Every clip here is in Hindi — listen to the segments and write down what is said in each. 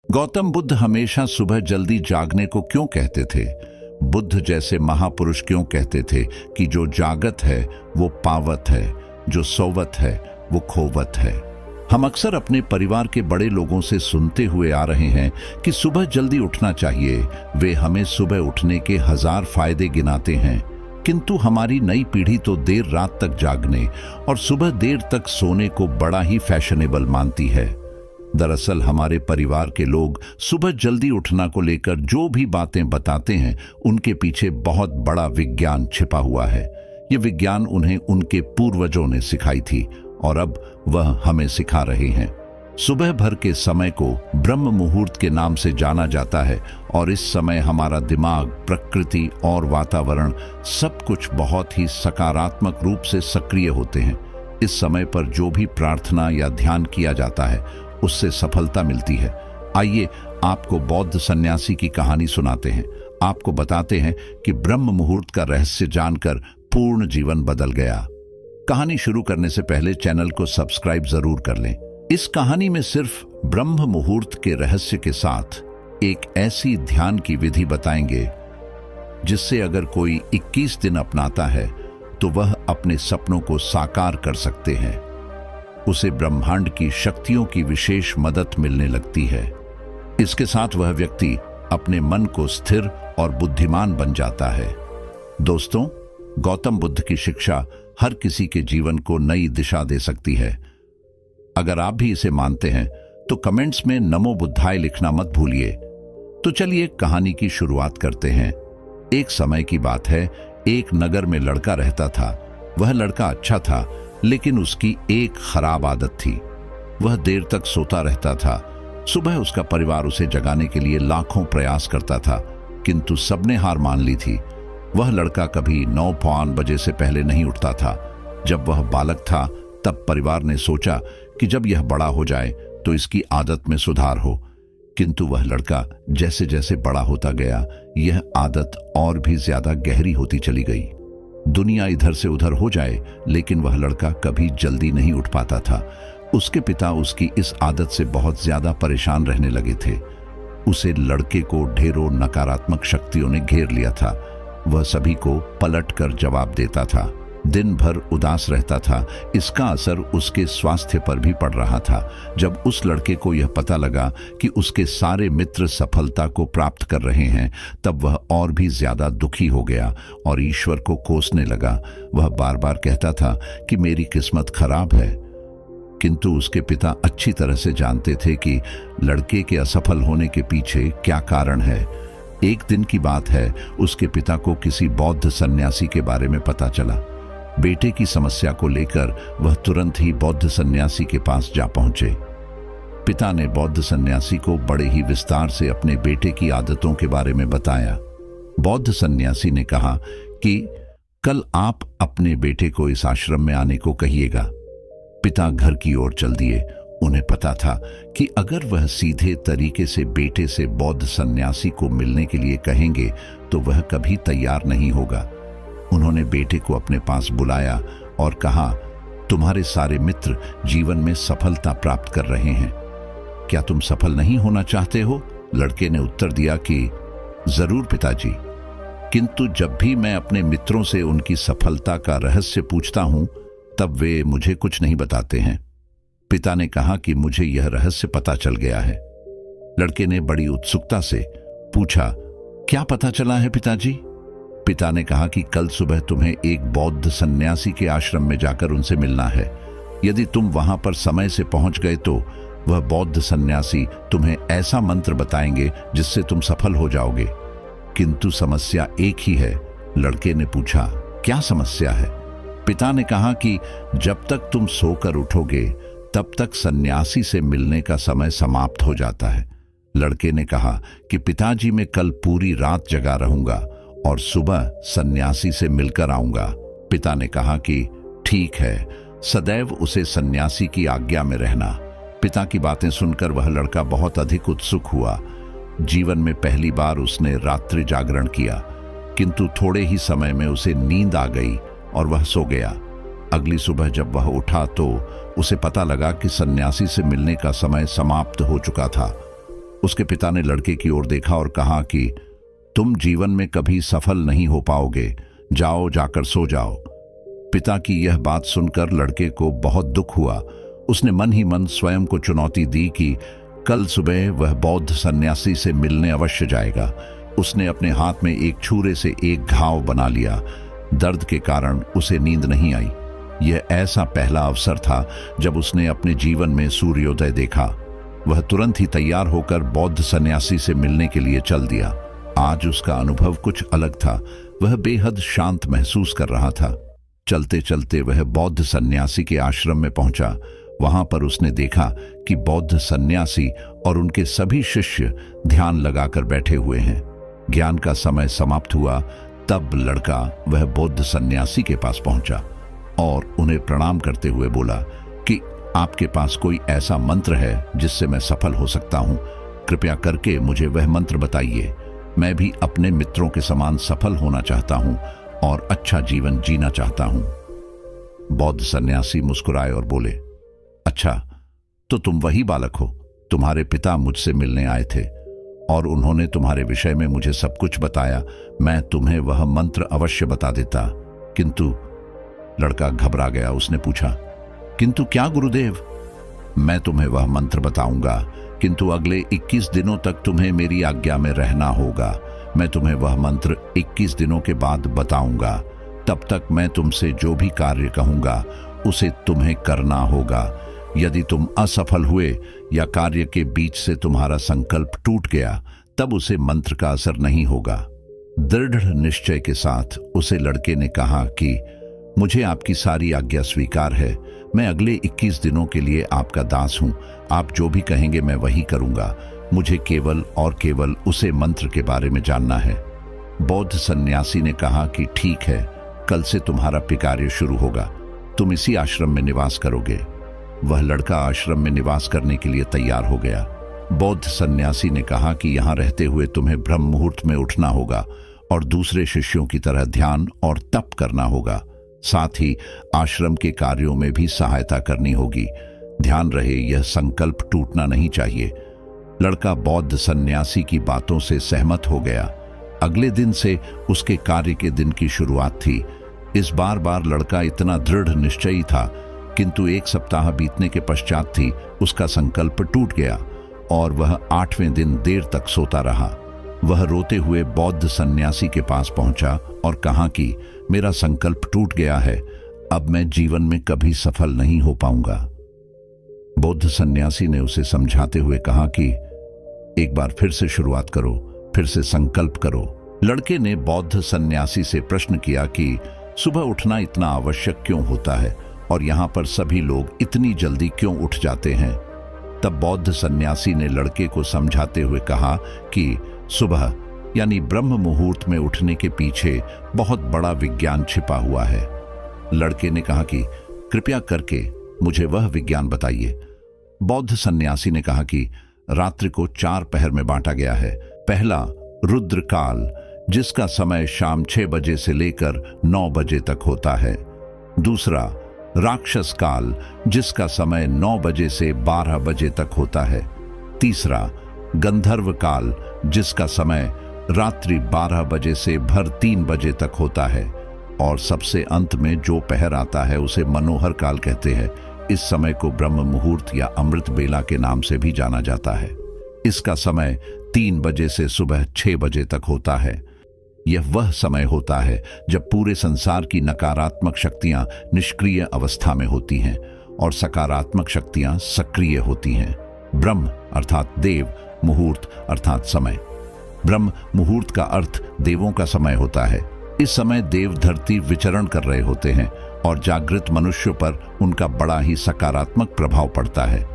गौतम बुद्ध हमेशा सुबह जल्दी जागने को क्यों कहते थे? बुद्ध जैसे महापुरुष क्यों कहते थे कि जो जागत है वो पावत है, जो सोवत है वो खोवत है? हम अक्सर अपने परिवार के बड़े लोगों से सुनते हुए आ रहे हैं कि सुबह जल्दी उठना चाहिए। वे हमें सुबह उठने के 1000 फायदे गिनाते हैं, किंतु हमारी नई पीढ़ी तो देर रात तक जागने और सुबह देर तक सोने को बड़ा ही फैशनेबल मानती है। दरअसल हमारे परिवार के लोग सुबह जल्दी उठना को लेकर जो भी बातें बताते हैं, उनके पीछे बहुत बड़ा विज्ञान छिपा हुआ है। ये विज्ञान उन्हें उनके पूर्वजों ने सिखाई थी और अब वह हमें सिखा रहे हैं। सुबह भर के समय को ब्रह्म मुहूर्त के नाम से जाना जाता है और इस समय हमारा दिमाग, प्रकृति और वातावरण सब कुछ बहुत ही सकारात्मक रूप से सक्रिय होते हैं। इस समय पर जो भी प्रार्थना या ध्यान किया जाता है उससे सफलता मिलती है। आइए आपको बौद्ध सन्यासी की कहानी सुनाते हैं। आपको बताते हैं कि ब्रह्म मुहूर्त का रहस्य जानकर पूर्ण जीवन बदल गया। कहानी शुरू करने से पहले चैनल को सब्सक्राइब जरूर कर लें। इस कहानी में सिर्फ ब्रह्म मुहूर्त के रहस्य के साथ एक ऐसी ध्यान की विधि बताएंगे जिससे अगर कोई 21 दिन अपनाता है तो वह अपने सपनों को साकार कर सकते हैं। उसे ब्रह्मांड की शक्तियों की विशेष मदद मिलने लगती है। इसके साथ वह व्यक्ति अपने मन को स्थिर और बुद्धिमान बन जाता है। दोस्तों, गौतम बुद्ध की शिक्षा हर किसी के जीवन को नई दिशा दे सकती है। अगर आप भी इसे मानते हैं तो कमेंट्स में नमो बुद्धाय लिखना मत भूलिए। तो चलिए कहानी की शुरुआत करते हैं। एक समय की बात है, एक नगर में लड़का रहता था। वह लड़का अच्छा था, लेकिन उसकी एक खराब आदत थी। वह देर तक सोता रहता था। सुबह उसका परिवार उसे जगाने के लिए लाखों प्रयास करता था, किंतु सबने हार मान ली थी। वह लड़का कभी 9 बजे से पहले नहीं उठता था। जब वह बालक था तब परिवार ने सोचा कि जब यह बड़ा हो जाए तो इसकी आदत में सुधार हो, किंतु वह लड़का जैसे जैसे बड़ा होता गया, यह आदत और भी ज्यादा गहरी होती चली गई। दुनिया इधर से उधर हो जाए, लेकिन वह लड़का कभी जल्दी नहीं उठ पाता था। उसके पिता उसकी इस आदत से बहुत ज्यादा परेशान रहने लगे थे। उसे लड़के को ढेरों नकारात्मक शक्तियों ने घेर लिया था। वह सभी को पलट कर जवाब देता था, दिन भर उदास रहता था। इसका असर उसके स्वास्थ्य पर भी पड़ रहा था। जब उस लड़के को यह पता लगा कि उसके सारे मित्र सफलता को प्राप्त कर रहे हैं, तब वह और भी ज्यादा दुखी हो गया और ईश्वर को कोसने लगा। वह बार बार कहता था कि मेरी किस्मत खराब है, किंतु उसके पिता अच्छी तरह से जानते थे कि लड़के के असफल होने के पीछे क्या कारण है। एक दिन की बात है, उसके पिता को किसी बौद्ध सन्यासी के बारे में पता चला। बेटे की समस्या को लेकर वह तुरंत ही बौद्ध सन्यासी के पास जा पहुंचे। पिता ने बौद्ध सन्यासी को बड़े ही विस्तार से अपने बेटे की आदतों के बारे में बताया। बौद्ध सन्यासी ने कहा कि कल आप अपने बेटे को इस आश्रम में आने को कहिएगा। पिता घर की ओर चल दिए। उन्हें पता था कि अगर वह सीधे तरीके से बेटे से बौद्ध सन्यासी को मिलने के लिए कहेंगे तो वह कभी तैयार नहीं होगा। उन्होंने बेटे को अपने पास बुलाया और कहा, तुम्हारे सारे मित्र जीवन में सफलता प्राप्त कर रहे हैं, क्या तुम सफल नहीं होना चाहते हो? लड़के ने उत्तर दिया कि जरूर पिताजी, किंतु जब भी मैं अपने मित्रों से उनकी सफलता का रहस्य पूछता हूं तब वे मुझे कुछ नहीं बताते हैं। पिता ने कहा कि मुझे यह रहस्य पता चल गया है। लड़के ने बड़ी उत्सुकता से पूछा, क्या पता चला है पिताजी? पिता ने कहा कि कल सुबह तुम्हें एक बौद्ध सन्यासी के आश्रम में जाकर उनसे मिलना है। यदि तुम वहां पर समय से पहुंच गए तो वह बौद्ध सन्यासी तुम्हें ऐसा मंत्र बताएंगे जिससे तुम सफल हो जाओगे, किंतु समस्या एक ही है। लड़के ने पूछा, क्या समस्या है? पिता ने कहा कि जब तक तुम सोकर उठोगे तब तक सन्यासी से मिलने का समय समाप्त हो जाता है। लड़के ने कहा कि पिताजी, मैं कल पूरी रात जगा रहूंगा और सुबह सन्यासी से मिलकर आऊंगा। पिता ने कहा कि ठीक है, सदैव उसे सन्यासी की आज्ञा में रहना। पिता की बातें सुनकर वह लड़का बहुत अधिक उत्सुक हुआ। जीवन में पहली बार उसने रात्रि जागरण किया, किंतु थोड़े ही समय में उसे नींद आ गई और वह सो गया। अगली सुबह जब वह उठा तो उसे पता लगा कि सन्यासी से मिलने का समय समाप्त हो चुका था। उसके पिता ने लड़के की ओर देखा और कहा कि तुम जीवन में कभी सफल नहीं हो पाओगे, जाओ, जाकर सो जाओ। पिता की यह बात सुनकर लड़के को बहुत दुख हुआ। उसने मन ही मन स्वयं को चुनौती दी कि कल सुबह वह बौद्ध सन्यासी से मिलने अवश्य जाएगा। उसने अपने हाथ में एक छुरे से एक घाव बना लिया। दर्द के कारण उसे नींद नहीं आई। यह ऐसा पहला अवसर था जब उसने अपने जीवन में सूर्योदय देखा। वह तुरंत ही तैयार होकर बौद्ध सन्यासी से मिलने के लिए चल दिया। आज उसका अनुभव कुछ अलग था। वह बेहद शांत महसूस कर रहा था। चलते चलते वह बौद्ध सन्यासी के आश्रम में पहुंचा। वहां पर उसने देखा कि बौद्ध सन्यासी और उनके सभी शिष्य ध्यान लगाकर बैठे हुए हैं। ज्ञान का समय समाप्त हुआ। तब लड़का वह बौद्ध सन्यासी के पास पहुंचा और उन्हें प्रणाम करते हुए बोला कि आपके पास कोई ऐसा मंत्र है जिससे मैं सफल हो सकता हूं? कृपया करके मुझे वह मंत्र बताइए। मैं भी अपने मित्रों के समान सफल होना चाहता हूं और अच्छा जीवन जीना चाहता हूं। बौद्ध सन्यासी मुस्कुराए और बोले, अच्छा, तो तुम वही बालक हो। तुम्हारे पिता मुझसे मिलने आए थे और उन्होंने तुम्हारे विषय में मुझे सब कुछ बताया। मैं तुम्हें वह मंत्र अवश्य बता देता, किंतु लड़का घबरा गया। उसने पूछा, किंतु क्या गुरुदेव? मैं तुम्हें वह मंत्र बताऊंगा, किंतु अगले 21 दिनों तक तुम्हें मेरी आज्ञा में रहना होगा। मैं तुम्हें वह मंत्र 21 दिनों के बाद बताऊंगा। तब तक मैं तुमसे जो भी कार्य कहूंगा उसे तुम्हें करना होगा। यदि तुम असफल हुए या कार्य के बीच से तुम्हारा संकल्प टूट गया, तब उसे मंत्र का असर नहीं होगा। दृढ़ निश्चय के साथ उसे लड़के ने कहा कि मुझे आपकी सारी आज्ञा स्वीकार है। मैं अगले 21 दिनों के लिए आपका दास हूं। आप जो भी कहेंगे मैं वही करूंगा। मुझे केवल और केवल उसे मंत्र के बारे में जानना है। बौद्ध सन्यासी ने कहा कि ठीक है, कल से तुम्हारा कार्य शुरू होगा। तुम इसी आश्रम में निवास करोगे। वह लड़का आश्रम में निवास करने के लिए तैयार हो गया। बौद्ध सन्यासी ने कहा कि यहाँ रहते हुए तुम्हें ब्रह्म मुहूर्त में उठना होगा और दूसरे शिष्यों की तरह ध्यान और तप करना होगा। साथ ही आश्रम के कार्यों में भी सहायता करनी होगी। ध्यान रहे, यह संकल्प टूटना नहीं चाहिए। लड़का बौद्ध सन्यासी की बातों से सहमत हो गया। अगले दिन से उसके कार्य के दिन की शुरुआत थी। इस बार लड़का इतना दृढ़ निश्चयी था, किंतु 1 सप्ताह बीतने के पश्चात ही उसका संकल्प टूट गया और वह 8वें दिन देर तक सोता रहा। वह रोते हुए बौद्ध सन्यासी के पास पहुंचा और कहा कि मेरा संकल्प टूट गया है, अब मैं जीवन में कभी सफल नहीं हो पाऊंगा। बौद्ध सन्यासी ने उसे समझाते हुए कहा कि एक बार फिर से शुरुआत करो, फिर से संकल्प करो। लड़के ने बौद्ध सन्यासी से प्रश्न किया कि सुबह उठना इतना आवश्यक क्यों होता है और यहाँ पर सभी लोग इतनी जल्दी क्यों उठ जाते हैं? तब बौद्ध सन्यासी ने लड़के को समझाते हुए कहा कि सुबह यानी ब्रह्म मुहूर्त में उठने के पीछे बहुत बड़ा विज्ञान छिपा हुआ है। लड़के ने कहा कि कृपया करके मुझे वह विज्ञान बताइए। बौद्ध सन्यासी ने कहा कि रात्रि को 4 पहर में बांटा गया है। पहला रुद्र काल, जिसका समय शाम 6 बजे से लेकर 9 बजे तक होता है। दूसरा राक्षस काल, जिसका समय 9 बजे से 12 बजे तक होता है। तीसरा गंधर्व काल, जिसका समय रात्रि 12 बजे से भर 3 बजे तक होता है। और सबसे अंत में जो पहर आता है उसे मनोहर काल कहते हैं। इस समय को ब्रह्म मुहूर्त या अमृत बेला के नाम से भी जाना जाता है। इसका समय 3 बजे से सुबह 6 बजे तक होता है। यह वह समय होता है जब पूरे संसार की नकारात्मक शक्तियां निष्क्रिय अवस्था में होती हैं और सकारात्मक शक्तियां सक्रिय होती हैं। ब्रह्म अर्थात देव, मुहूर्त अर्थात समय। ब्रह्म मुहूर्त का अर्थ देवों का समय होता है। इस समय देव धरती विचरण कर रहे होते हैं और जागृत मनुष्यों पर उनका बड़ा ही सकारात्मक प्रभाव पड़ता है।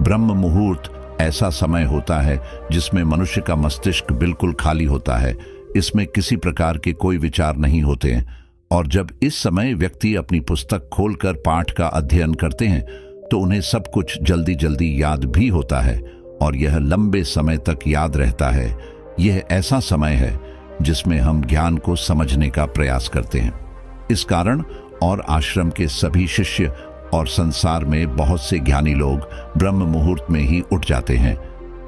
ब्रह्म मुहूर्त ऐसा समय होता है जिसमें मनुष्य का मस्तिष्क बिल्कुल खाली होता है। इसमें किसी प्रकार के कोई विचार नहीं होते हैं और जब इस समय व्यक्ति अपनी पुस्तक खोलकर पाठ का अध्ययन करते हैं तो उन्हें सब कुछ जल्दी जल्दी याद भी होता है और यह लंबे समय तक याद रहता है। यह ऐसा समय है जिसमें हम ज्ञान को समझने का प्रयास करते हैं। इस कारण और आश्रम के सभी शिष्य और संसार में बहुत से ज्ञानी लोग ब्रह्म मुहूर्त में ही उठ जाते हैं।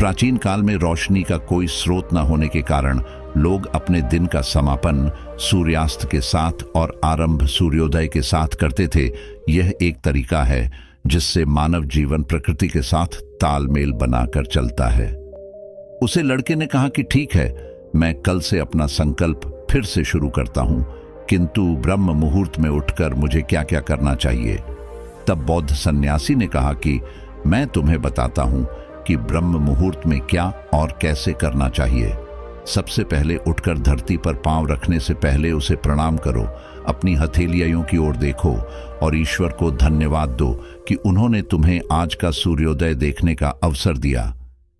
प्राचीन काल में रोशनी का कोई स्रोत न होने के कारण लोग अपने दिन का समापन सूर्यास्त के साथ और आरंभ सूर्योदय के साथ करते थे। यह एक तरीका है जिससे मानव जीवन प्रकृति के साथ तालमेल बनाकर चलता है। उसे लड़के ने कहा कि ठीक है, मैं कल से अपना संकल्प फिर से शुरू करता हूं, किंतु ब्रह्म मुहूर्त में उठकर मुझे क्या क्या करना चाहिए। तब बौद्ध सन्यासी ने कहा कि मैं तुम्हें बताता हूं कि ब्रह्म मुहूर्त में क्या और कैसे करना चाहिए। सबसे पहले उठकर धरती पर पांव रखने से पहले उसे प्रणाम करो, अपनी हथेलियों की ओर देखो और ईश्वर को धन्यवाद दो कि उन्होंने तुम्हें आज का सूर्योदय देखने का अवसर दिया।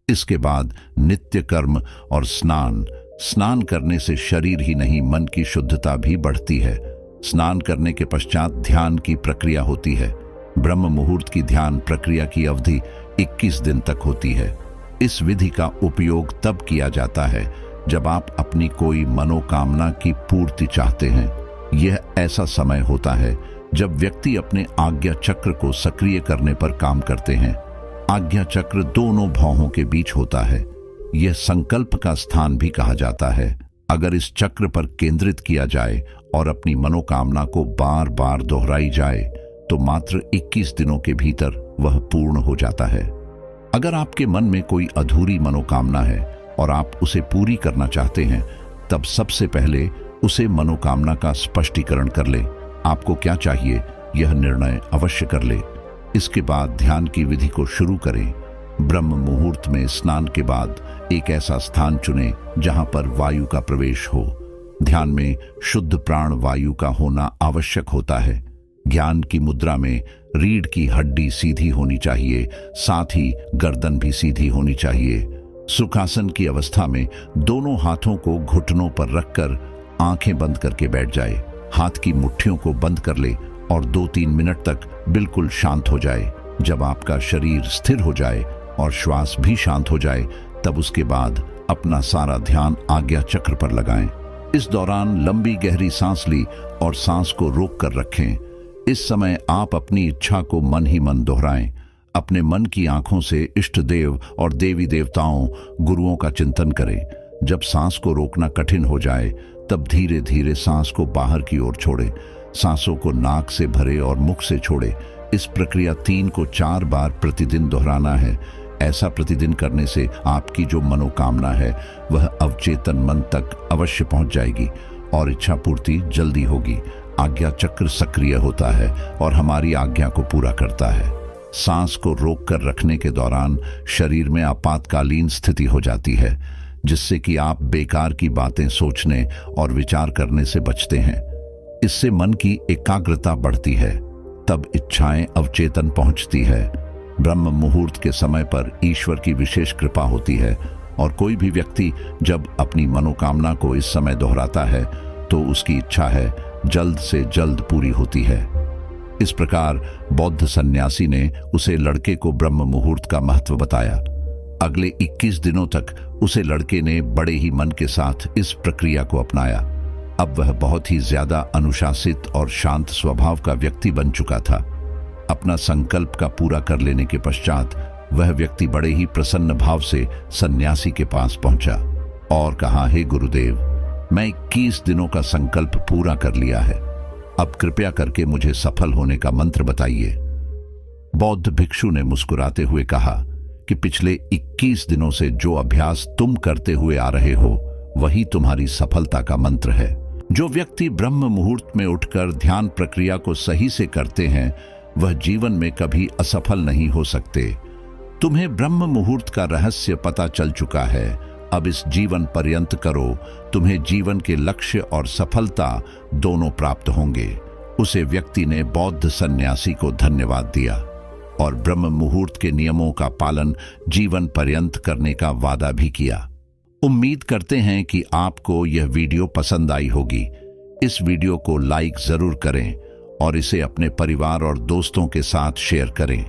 इसके बाद नित्य कर्म और स्नान करने से शरीर ही नहीं मन की शुद्धता भी बढ़ती है। स्नान करने के पश्चात ध्यान की प्रक्रिया होती है। ब्रह्म मुहूर्त की ध्यान प्रक्रिया की अवधि 21 दिन तक होती है। इस विधि का उपयोग तब किया जाता है जब आप अपनी कोई मनोकामना की पूर्ति चाहते हैं। यह ऐसा समय होता है जब व्यक्ति अपने आज्ञा चक्र को सक्रिय करने पर काम करते हैं। आज्ञा चक्र दोनों भौहों के बीच होता है। यह संकल्प का स्थान भी कहा जाता है। अगर इस चक्र पर केंद्रित किया जाए और अपनी मनोकामना को बार बार दोहराई जाए तो मात्र 21 दिनों के भीतर वह पूर्ण हो जाता है। अगर आपके मन में कोई अधूरी मनोकामना है और आप उसे पूरी करना चाहते हैं, तब सबसे पहले उसे मनोकामना का स्पष्टीकरण कर ले। आपको क्या चाहिए यह निर्णय अवश्य कर ले। इसके बाद ध्यान की विधि को शुरू करें। ब्रह्म मुहूर्त में स्नान के बाद एक ऐसा स्थान चुनें जहां पर वायु का प्रवेश हो। ध्यान में शुद्ध प्राण वायु का होना आवश्यक होता है। ज्ञान की मुद्रा में रीढ़ की हड्डी सीधी होनी चाहिए, साथ ही गर्दन भी सीधी होनी चाहिए। सुखासन की अवस्था में दोनों हाथों को घुटनों पर रखकर आंखें बंद करके बैठ जाए। हाथ की मुट्ठियों को बंद कर ले और 2-3 मिनट तक बिल्कुल शांत हो जाए। जब आपका शरीर स्थिर हो जाए और श्वास भी शांत हो जाए, तब उसके बाद अपना सारा ध्यान आज्ञा चक्र पर लगाएं। इस दौरान लंबी गहरी सांस ली और सांस को रोक कर रखें। इस समय आप अपनी इच्छा को मन ही मन दोहराएं। अपने मन की आंखों से इष्ट देव और देवी देवताओं, गुरुओं का चिंतन करें। जब सांस को रोकना कठिन हो जाए, तब धीरे धीरे सांस को बाहर की ओर छोड़ें। सांसों को नाक से भरे और मुख से छोड़े। इस प्रक्रिया 3 को 4 बार प्रतिदिन दोहराना है। ऐसा प्रतिदिन करने से आपकी जो मनोकामना है वह अवचेतन मन तक अवश्य पहुंच जाएगी और इच्छा पूर्ति जल्दी होगी। आज्ञा चक्र सक्रिय होता है और हमारी आज्ञा को पूरा करता है। सांस को रोक कर रखने के दौरान शरीर में आपातकालीन स्थिति हो जाती है, जिससे कि आप बेकार की बातें सोचने और विचार करने से बचते हैं। इससे मन की एकाग्रता बढ़ती है, तब इच्छाएं अवचेतन पहुंचती है। ब्रह्म मुहूर्त के समय पर ईश्वर की विशेष कृपा होती है और कोई भी व्यक्ति जब अपनी मनोकामना को इस समय दोहराता है तो उसकी इच्छा है जल्द से जल्द पूरी होती है। इस प्रकार बौद्ध सन्यासी ने उसे लड़के को ब्रह्म मुहूर्त का महत्व बताया। अगले 21 दिनों तक उसे लड़के ने बड़े ही मन के साथ इस प्रक्रिया को अपनाया। अब वह बहुत ही ज्यादा अनुशासित और शांत स्वभाव का व्यक्ति बन चुका था। अपना संकल्प का पूरा कर लेने के पश्चात वह व्यक्ति बड़े ही प्रसन्न भाव से सन्यासी के पास पहुंचा और कहा, हे गुरुदेव, मैं 21 दिनों का संकल्प पूरा कर लिया है। अब कृपया करके मुझे सफल होने का मंत्र बताइए। बौद्ध भिक्षु ने मुस्कुराते हुए कहा कि पिछले 21 दिनों से जो अभ्यास तुम करते हुए आ रहे हो वही तुम्हारी सफलता का मंत्र है। जो व्यक्ति ब्रह्म मुहूर्त में उठकर ध्यान प्रक्रिया को सही से करते हैं वह जीवन में कभी असफल नहीं हो सकते। तुम्हें ब्रह्म मुहूर्त का रहस्य पता चल चुका है। अब इस जीवन पर्यंत करो, तुम्हें जीवन के लक्ष्य और सफलता दोनों प्राप्त होंगे। उसे व्यक्ति ने बौद्ध सन्यासी को धन्यवाद दिया और ब्रह्म मुहूर्त के नियमों का पालन जीवन पर्यंत करने का वादा भी किया। उम्मीद करते हैं कि आपको यह वीडियो पसंद आई होगी। इस वीडियो को लाइक जरूर करें और इसे अपने परिवार और दोस्तों के साथ शेयर करें।